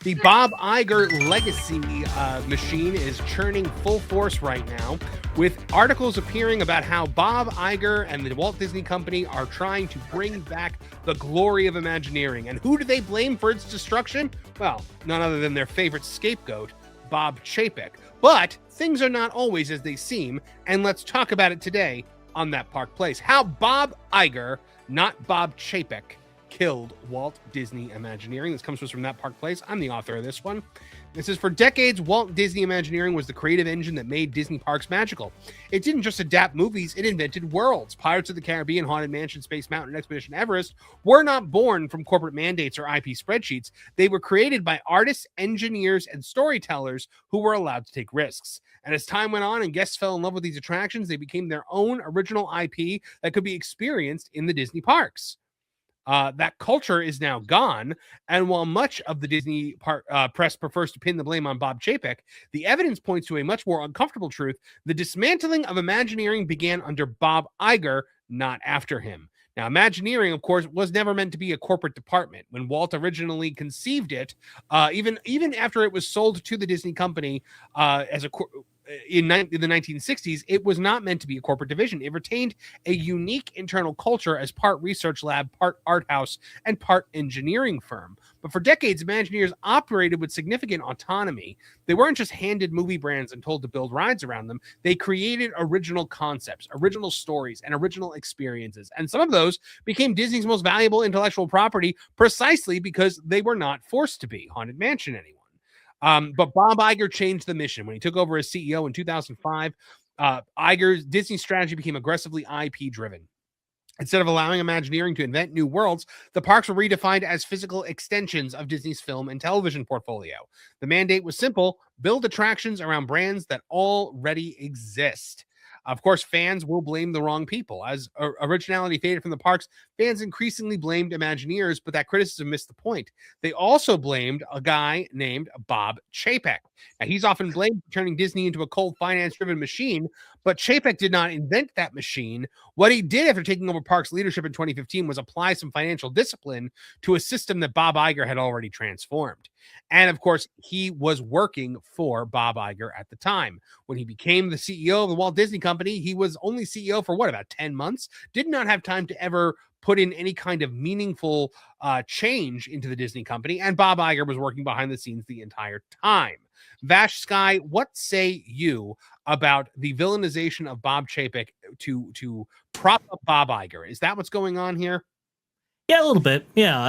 The Bob Iger legacy machine is churning full force right now, with articles appearing about how Bob Iger and the Walt Disney Company are trying to bring back the glory of Imagineering. And who do they blame for its destruction? Well, none other than their favorite scapegoat, Bob Chapek. But things are not always as they seem, and let's talk about it today on That Park Place. How Bob Iger, not Bob Chapek, killed Walt Disney Imagineering. This comes to us from That Park Place. I'm the author of this one. This is: for decades, Walt Disney Imagineering was the creative engine that made Disney parks magical. It didn't just adapt movies, it invented worlds. Pirates of the Caribbean, Haunted Mansion, Space Mountain, and Expedition Everest were not born from corporate mandates or IP spreadsheets. They were created by artists, engineers, and storytellers who were allowed to take risks. And as time went on and guests fell in love with these attractions, they became their own original IP that could be experienced in the Disney parks. That culture is now gone, and while much of the Disney press prefers to pin the blame on Bob Chapek, the evidence points to a much more uncomfortable truth. The dismantling of Imagineering began under Bob Iger, not after him. Now, Imagineering, of course, was never meant to be a corporate department. When Walt originally conceived it, even after it was sold to the Disney company in the 1960s, it was not meant to be a corporate division. It retained a unique internal culture as part research lab, part art house, and part engineering firm. But for decades, Imagineers operated with significant autonomy. They weren't just handed movie brands and told to build rides around them. They created original concepts, original stories, and original experiences. And some of those became Disney's most valuable intellectual property precisely because they were not forced to be. Haunted Mansion, anyone. But Bob Iger changed the mission. When he took over as CEO in 2005, Iger's Disney strategy became aggressively IP driven. Instead of allowing Imagineering to invent new worlds, the parks were redefined as physical extensions of Disney's film and television portfolio. The mandate was simple: build attractions around brands that already exist. Of course, fans will blame the wrong people. As originality faded from the parks, fans increasingly blamed Imagineers, but that criticism missed the point. They also blamed a guy named Bob Chapek. Now, he's often blamed for turning Disney into a cold, finance-driven machine, but Chapek did not invent that machine. What he did after taking over Parks leadership in 2015 was apply some financial discipline to a system that Bob Iger had already transformed. And of course, he was working for Bob Iger at the time. When he became the CEO of the Walt Disney Company, he was only CEO for about 10 months, did not have time to ever put in any kind of meaningful change into the Disney company, and Bob Iger was working behind the scenes the entire time. VashSky, what say you about the villainization of Bob Chapek to prop up Bob Iger? Is that what's going on here? Yeah, a little bit. Yeah,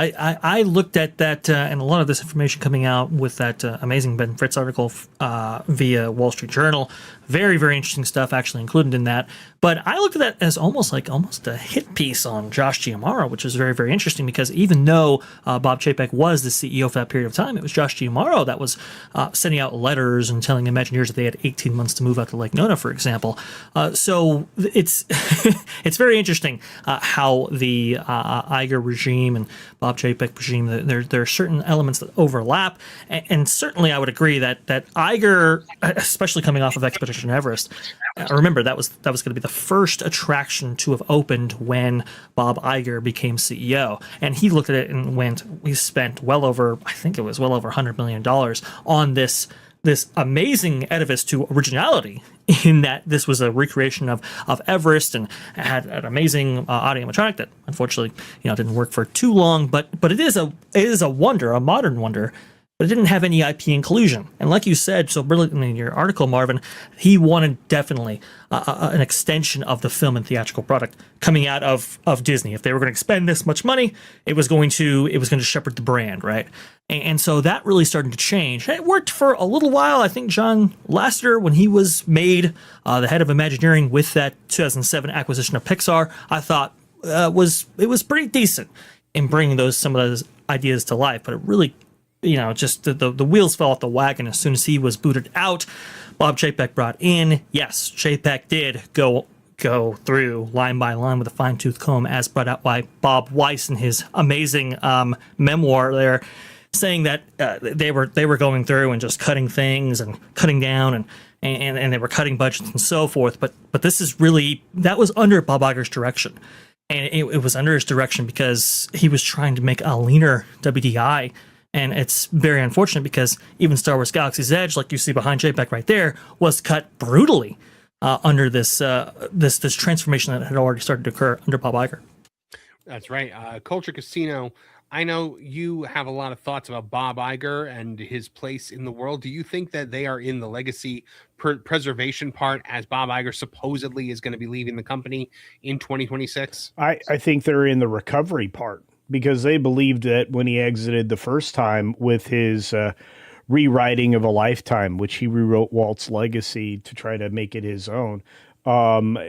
I looked at that and a lot of this information coming out with that amazing Ben Fritz article via Wall Street Journal. Very, very interesting stuff actually included in that. But I looked at that as almost a hit piece on Josh Giamaro, which was very, very interesting because even though Bob Chapek was the CEO for that period of time, it was Josh Giamaro that was sending out letters and telling Imagineers that they had 18 months to move out to Lake Nona, for example. So it's it's very interesting how the Iger regime and Bob Chapek regime, there are certain elements that overlap, and certainly I would agree that Iger, especially coming off of Expedition Everest, remember that was going to be the first attraction to have opened when Bob Iger became CEO, and he looked at it and went, "We spent well over $100 million on this amazing edifice to originality, in that this was a recreation of Everest and had an amazing audio animatronic that unfortunately didn't work for too long, but it is a wonder, a modern wonder." But it didn't have any IP inclusion. And like you said so brilliantly in your article, Marvin, he wanted definitely an extension of the film and theatrical product coming out of Disney. If they were going to expend this much money, it was going to shepherd the brand, right? And so that really started to change. And it worked for a little while. I think John Lasseter, when he was made the head of Imagineering with that 2007 acquisition of Pixar, I thought it was pretty decent in bringing some of those ideas to life. But it really, just the wheels fell off the wagon as soon as he was booted out. Bob Chapek brought in. Yes, Chapek did go through line by line with a fine-tooth comb, as brought out by Bob Weiss in his amazing memoir there, saying that they were going through and just cutting things and cutting down and they were cutting budgets and so forth. But this is really, that was under Bob Iger's direction. And it was under his direction because he was trying to make a leaner WDI And it's very unfortunate because even Star Wars Galaxy's Edge, like you see behind Chapek right there, was cut brutally under this transformation that had already started to occur under Bob Iger. That's right. Culture Casino. I know you have a lot of thoughts about Bob Iger and his place in the world. Do you think that they are in the legacy preservation part, as Bob Iger supposedly is going to be leaving the company in 2026? I think they're in the recovery part, because they believed that when he exited the first time with his rewriting of A Lifetime, which he rewrote Walt's legacy to try to make it his own,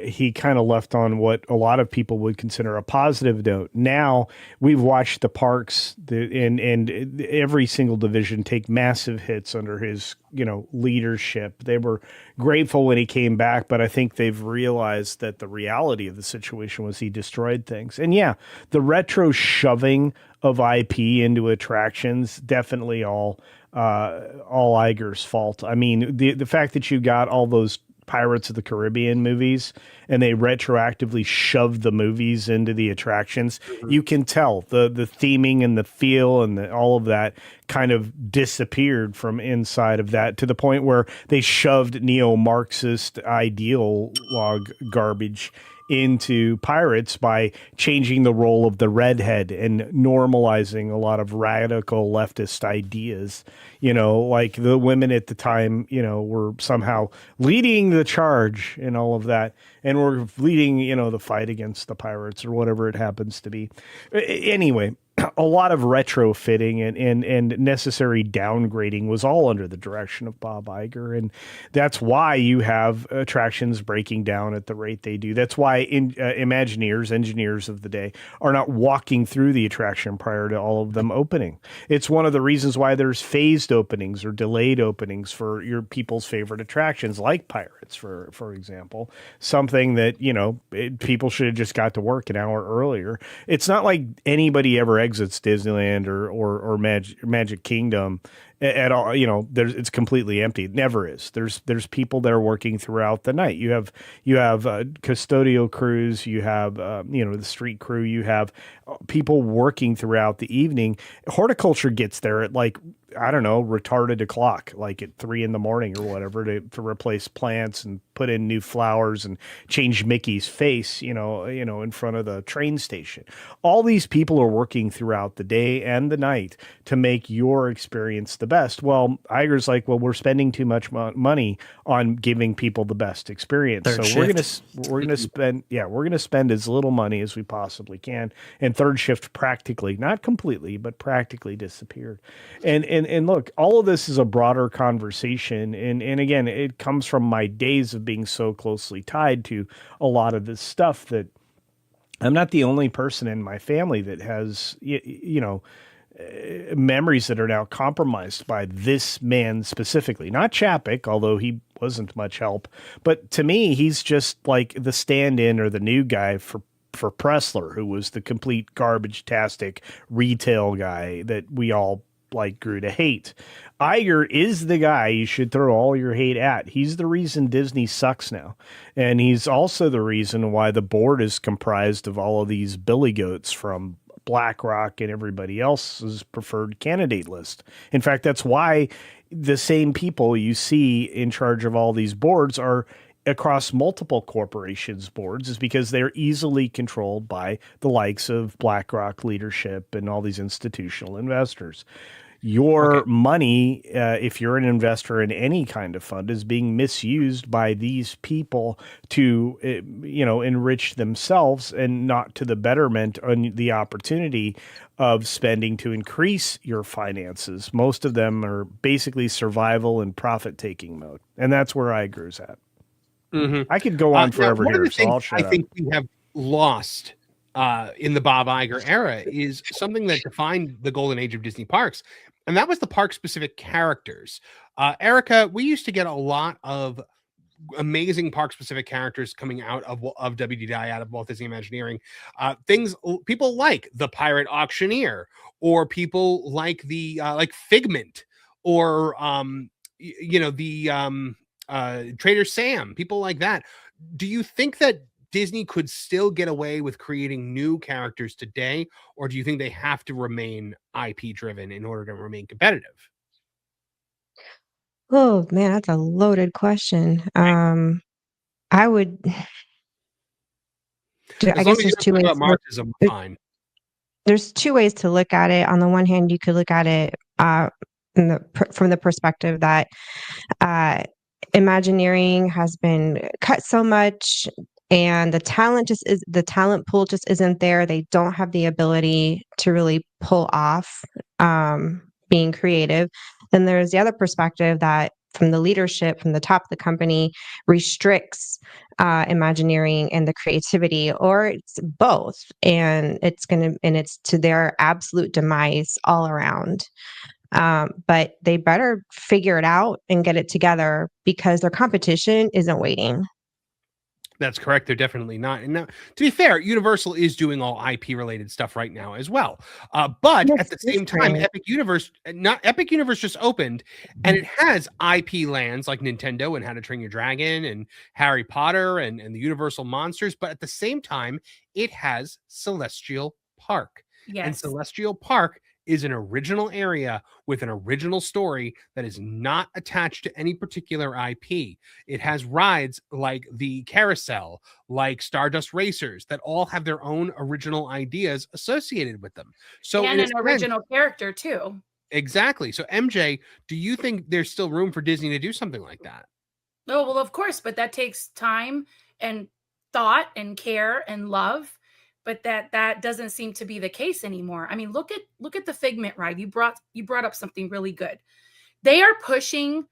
he kind of left on what a lot of people would consider a positive note. Now we've watched the parks and every single division take massive hits under his, leadership. They were grateful when he came back, but I think they've realized that the reality of the situation was he destroyed things. And yeah, the retro shoving of IP into attractions, definitely all Iger's fault. I mean, the fact that you got all those Pirates of the Caribbean movies and they retroactively shoved the movies into the attractions, you can tell the theming and the feel and all of that kind of disappeared from inside of that, to the point where they shoved neo-Marxist ideologue garbage into Pirates by changing the role of the redhead and normalizing a lot of radical leftist ideas. Like the women at the time, were somehow leading the charge and all of that. And we're leading, the fight against the pirates or whatever it happens to be. Anyway, a lot of retrofitting and necessary downgrading was all under the direction of Bob Iger. And that's why you have attractions breaking down at the rate they do. That's why Imagineers, engineers of the day, are not walking through the attraction prior to all of them opening. It's one of the reasons why there's phased openings or delayed openings for your people's favorite attractions, like Pirates, for example. Something that, people should have just got to work an hour earlier. It's not like anybody ever exits Disneyland or Magic Kingdom at all. It's completely empty. It never is. There's people there working throughout the night. You have custodial crews. You have the street crew. You have people working throughout the evening. Horticulture gets there at retarded o'clock, like at 3 a.m. or whatever, to replace plants and put in new flowers and change Mickey's face, in front of the train station. All these people are working throughout the day and the night to make your experience the best. Well, Iger's like, well, we're spending too much money on giving people the best experience. We're going to spend as little money as we possibly can. And third shift practically, not completely, but practically disappeared. And look, all of this is a broader conversation. And again, it comes from my days of being so closely tied to a lot of this stuff that I'm not the only person in my family that has, memories that are now compromised by this man specifically. Not Chapek, although he wasn't much help. But to me, he's just like the stand-in or the new guy for Pressler, who was the complete garbage-tastic retail guy that we all grew to hate. Iger is the guy you should throw all your hate at. He's the reason Disney sucks now. And he's also the reason why the board is comprised of all of these billy goats from BlackRock and everybody else's preferred candidate list. In fact, that's why the same people you see in charge of all these boards are across multiple corporations boards, is because they're easily controlled by the likes of BlackRock leadership and all these institutional investors. Your money, if you're an investor in any kind of fund, is being misused by these people to, enrich themselves and not to the betterment and the opportunity of spending to increase your finances. Most of them are basically survival and profit-taking mode. And that's where Iger's at. Mm-hmm. I could go on forever here, so I'll shut up. I think we have lost in the Bob Iger era is something that defined the golden age of Disney parks, and that was the park-specific characters. Erica, we used to get a lot of amazing park-specific characters coming out of WDI, out of Walt Disney Imagineering. Things people like the Pirate Auctioneer, or people like the like Figment, or Trader Sam, people like that. Do you think that Disney could still get away with creating new characters today, or do you think they have to remain IP driven in order to remain competitive? Oh man, that's a loaded question. I would, I As long guess as you there's don't two talk ways about to look. Marxism, there- fine. There's two ways to look at it. On the one hand, you could look at it from the perspective that uh, Imagineering has been cut so much, and the talent pool just isn't there. They don't have the ability to really pull off being creative. Then there's the other perspective that from the leadership, from the top of the company, restricts Imagineering and the creativity, or it's both, and it's to their absolute demise all around. But they better figure it out and get it together because their competition isn't waiting. That's correct. They're definitely not. And now, to be fair, Universal is doing all IP related stuff right now as well. But at That's the same time, different. Epic Universe just opened, and it has IP lands like Nintendo and How to Train Your Dragon and Harry Potter and the Universal Monsters. But at the same time, it has Celestial Park. And Yes. Celestial Park is an original area with an original story that is not attached to any particular IP. It has rides like the Carousel, like Stardust Racers, that all have their own original ideas associated with them. So And in a an sense- original character too. exactly. So MJ, do you think there's still room for Disney to do something like that? Oh, well, of course, but that takes time and thought and care and love. But that doesn't seem to be the case anymore. I mean, look at the Figment ride. You brought up something really good. They are pushing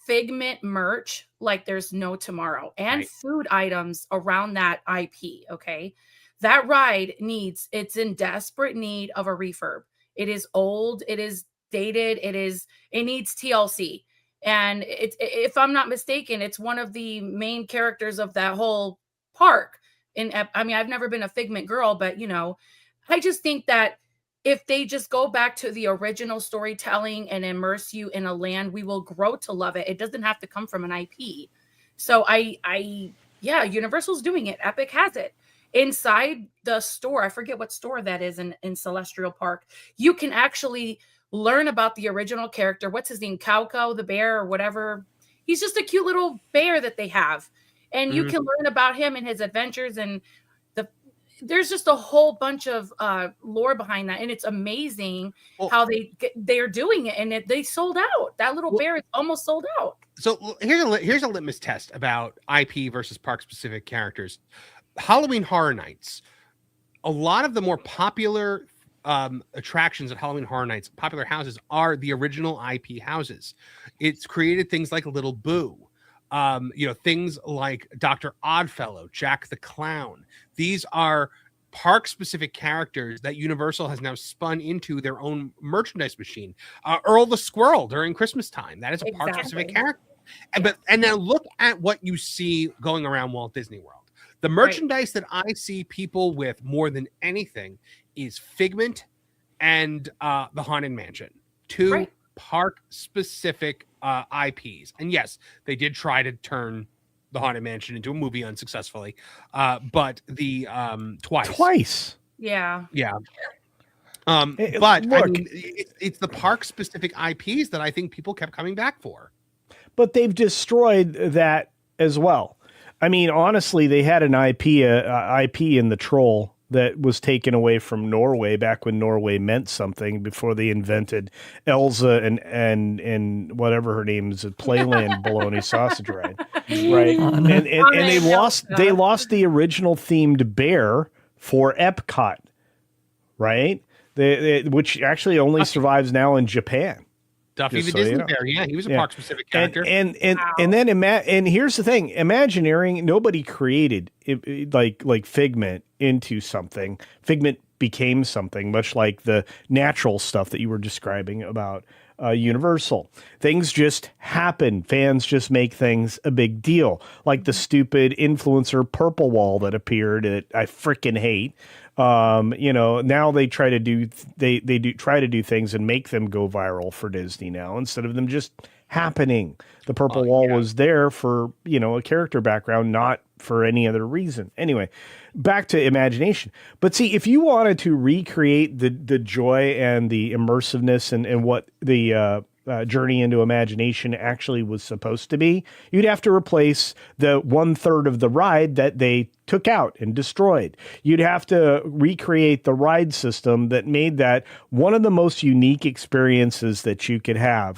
Figment merch like there's no tomorrow, and Right. food items around that IP. Okay. That ride it's in desperate need of a refurb. It is old, it is dated, it needs TLC. And if I'm not mistaken, it's one of the main characters of that whole park. I mean, I've never been a Figment girl, but I just think that if they just go back to the original storytelling and immerse you in a land, we will grow to love it. It doesn't have to come from an IP. So yeah, Universal's doing it. Epic has it. Inside the store, I forget what store that is in Celestial Park, you can actually learn about the original character. What's his name? Kauko, the bear, or whatever. He's just a cute little bear that they have. And you can learn about him and his adventures, and there's just a whole bunch of lore behind that, and it's amazing how they're doing it, and they sold out. That little bear is almost sold out. So here's a litmus test about IP versus park specific characters. Halloween Horror Nights. A lot of the more popular attractions at Halloween Horror Nights, popular houses, are the original IP houses. It's created things like Little Boo. Things like Dr. Oddfellow, Jack the Clown. These are park specific characters that Universal has now spun into their own merchandise machine. Earl the Squirrel during Christmas time. That is a park specific character. And now look at what you see going around Walt Disney World. The merchandise that I see people with more than anything is Figment and the Haunted Mansion. Two park specific IPs. And yes, they did try to turn the Haunted Mansion into a movie unsuccessfully, but the twice. Yeah. But look, I mean, it's the park specific IPs that I think people kept coming back for. But they've destroyed that as well. I mean, honestly, they had an IP in the Troll that was taken away from Norway back when Norway meant something, before they invented Elsa and whatever her name is, Playland bologna sausage ride, right? And they lost the original themed bear for Epcot, right? Which actually only survives now in Japan. Duffy the Disney Bear, yeah, he was a park specific character. And then and here's the thing: Imagineering, nobody created like Figment into something. Figment became something, much like the natural stuff that you were describing about Universal. Things just happen. Fans just make things a big deal, like the stupid influencer purple wall that appeared that I freaking hate. Now they try to do things and make them go viral for Disney now, instead of them just happening. The purple wall was there for, a character background, not for any other reason. Anyway, back to imagination. But see, if you wanted to recreate the joy and the immersiveness and what the journey into imagination actually was supposed to be, you'd have to replace the 1/3 of the ride that they took out and destroyed. You'd have to recreate the ride system that made that one of the most unique experiences that you could have.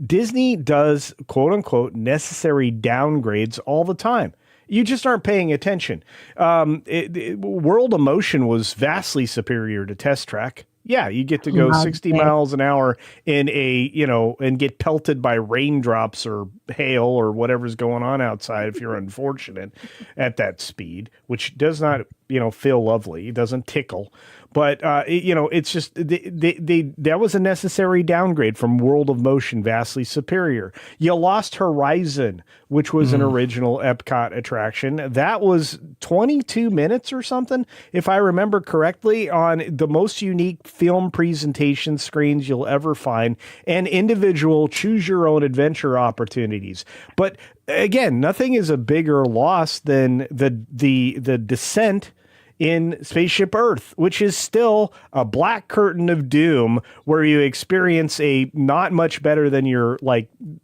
Disney does quote unquote necessary downgrades all the time. You just aren't paying attention. World of Motion was vastly superior to Test Track. Yeah, you get to go 60 miles an hour in and get pelted by raindrops or hail or whatever's going on outside if you're unfortunate at that speed, which does not, feel lovely. It doesn't tickle. But, it's just that was a necessary downgrade from World of Motion, vastly superior. You lost Horizon, which was an original Epcot attraction. That was 22 minutes or something, if I remember correctly, on the most unique film presentation screens you'll ever find and individual choose your own adventure opportunities. But again, nothing is a bigger loss than the descent in Spaceship Earth, which is still a black curtain of doom where you experience a not much better than your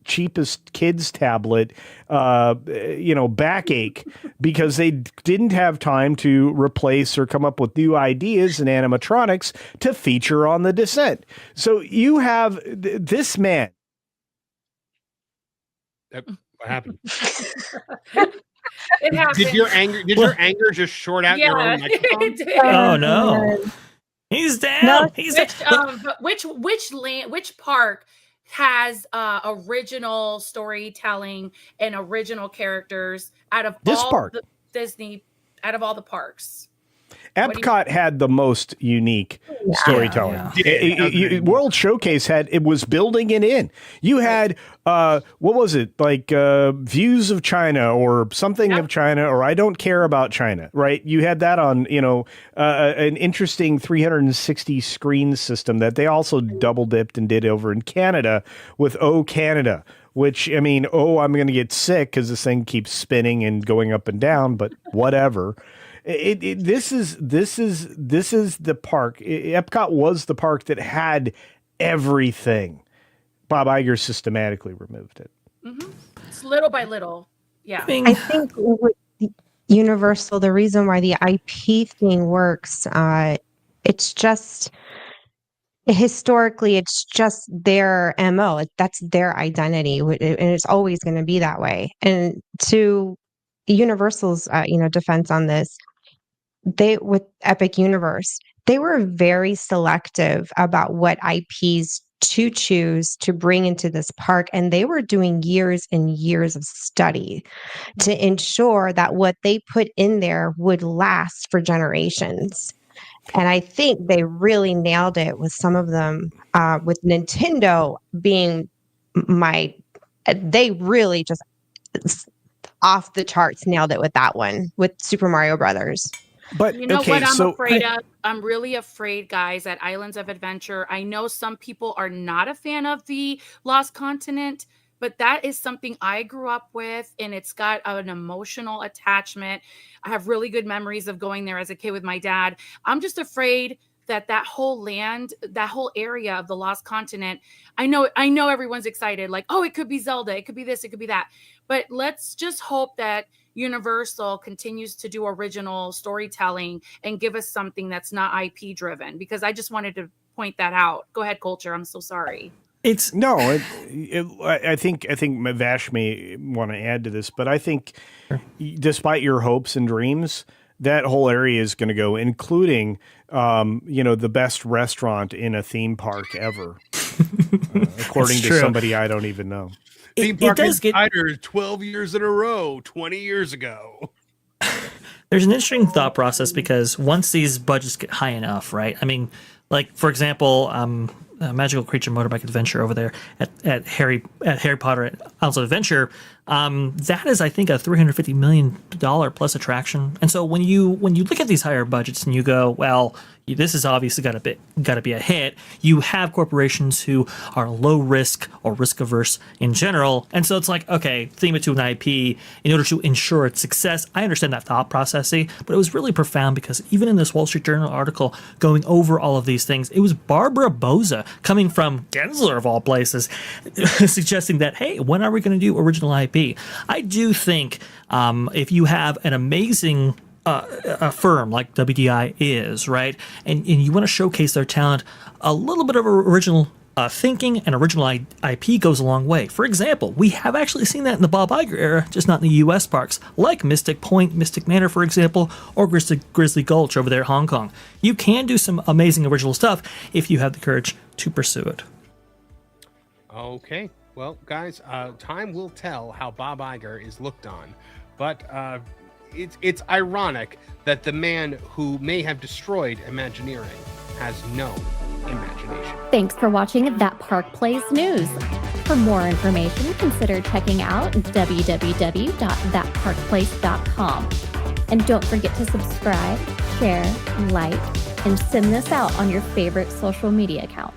cheapest kids tablet, backache because they didn't have time to replace or come up with new ideas and animatronics to feature on the descent. So you have this man. What happened? It happened. Did your anger just short out your own microphone? It did. Oh no, he's down. No, Which park has original storytelling and original characters out of This all park. the Disney, out of all the parks? Epcot had the most unique storytelling. Yeah. World Showcase was building it in. You had what was it, Views of China or something of China, or I Don't Care About China, right? You had that on an interesting 360 screen system that they also double dipped and did over in Canada with O Canada. Which, I'm going to get sick because this thing keeps spinning and going up and down, but whatever. This is the park. Epcot was the park that had everything. Bob Iger systematically removed it. Mm-hmm. It's little by little. Yeah. I think with Universal, the reason why the IP thing works, it's just historically, it's just their MO. That's their identity, and it's always going to be that way. And to Universal's, defense on this, with Epic Universe, they were very selective about what IPs to choose to bring into this park. And they were doing years and years of study to ensure that what they put in there would last for generations. And I think they really nailed it with some of them, with Nintendo being they really just off the charts nailed it with that one, with Super Mario Brothers. But you know what I'm afraid of? I'm really afraid, guys, at Islands of Adventure. I know some people are not a fan of the Lost Continent, but that is something I grew up with, and it's got an emotional attachment. I have really good memories of going there as a kid with my dad. I'm just afraid that whole land, that whole area of the Lost Continent, I know everyone's excited, like, oh, it could be Zelda, it could be this, it could be that. But let's just hope that Universal continues to do original storytelling and give us something that's not IP driven, because I just wanted to point that out. Go ahead, Culture. I'm so sorry. I think Vash may want to add to this, but I think despite your hopes and dreams, that whole area is going to go, including, the best restaurant in a theme park ever, according to somebody I don't even know. Theme Park Insider 12 years in a row, 20 years ago. There's an interesting thought process, because once these budgets get high enough, right? I mean, like, for example, Magical Creature Motorbike Adventure over there at Harry Potter at Islands of Adventure, That is, I think, a $350 million plus attraction. And so when you look at these higher budgets and you go, well, this has obviously got to be a hit. You have corporations who are low risk or risk averse in general, and so it's like, okay, theme it to an IP in order to ensure its success. I understand that thought processy, but it was really profound because even in this Wall Street Journal article going over all of these things, it was Barbara Boza coming from Gensler of all places, suggesting that, hey, when are we going to do original IP? I do think if you have an amazing a firm like WDI is, right, and you want to showcase their talent, a little bit of original thinking and original IP goes a long way. For example, we have actually seen that in the Bob Iger era, just not in the U.S. parks, like Mystic Point, Mystic Manor, for example, or Grizzly Gulch over there in Hong Kong. You can do some amazing original stuff if you have the courage to pursue it. Okay. Well, guys, time will tell how Bob Iger is looked on, but it's ironic that the man who may have destroyed Imagineering has no imagination. Thanks for watching That Park Place News. For more information, consider checking out www.thatparkplace.com. And don't forget to subscribe, share, like, and send this out on your favorite social media accounts.